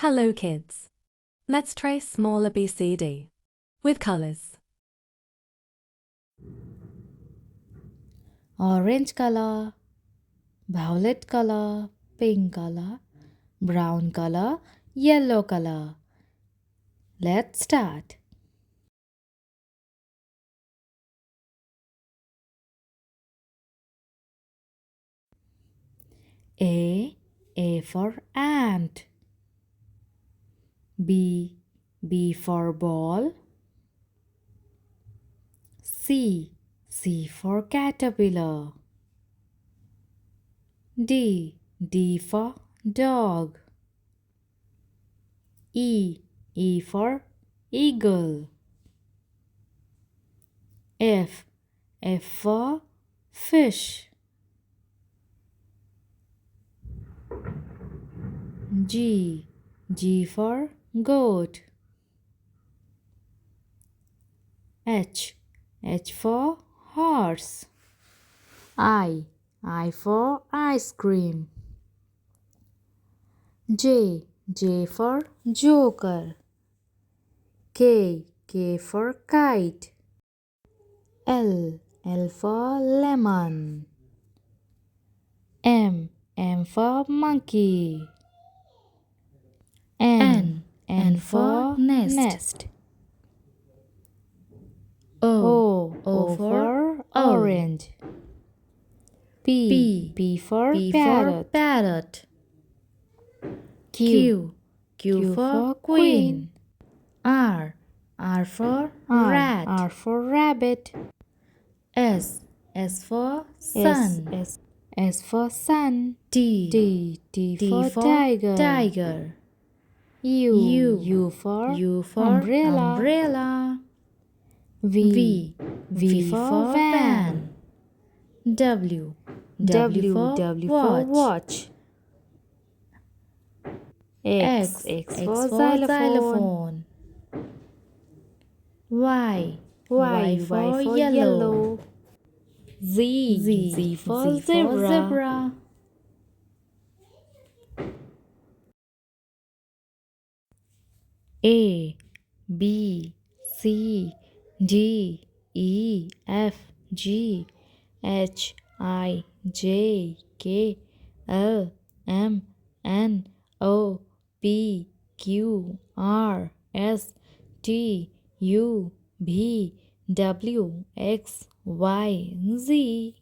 Hello kids. Let's try small ABCD with colors. Orange color, violet color, pink color, brown color, yellow color. Let's start. A for ant. B for ball. C for caterpillar. D for dog. E for eagle. F for fish. G for goat. H for horse. I for ice cream. J for joker. K for kite. L for lemon. M for monkey. N for nest. O for orange. P for parrot. Q for queen. R for rat. R for rabbit. S for sun. S for sun. T for tiger. U for umbrella. V for van. W for watch. X for xylophone. Y for yellow. Z for zebra. A B C D E F G H I J K L M N O P Q R S T U V W X Y Z.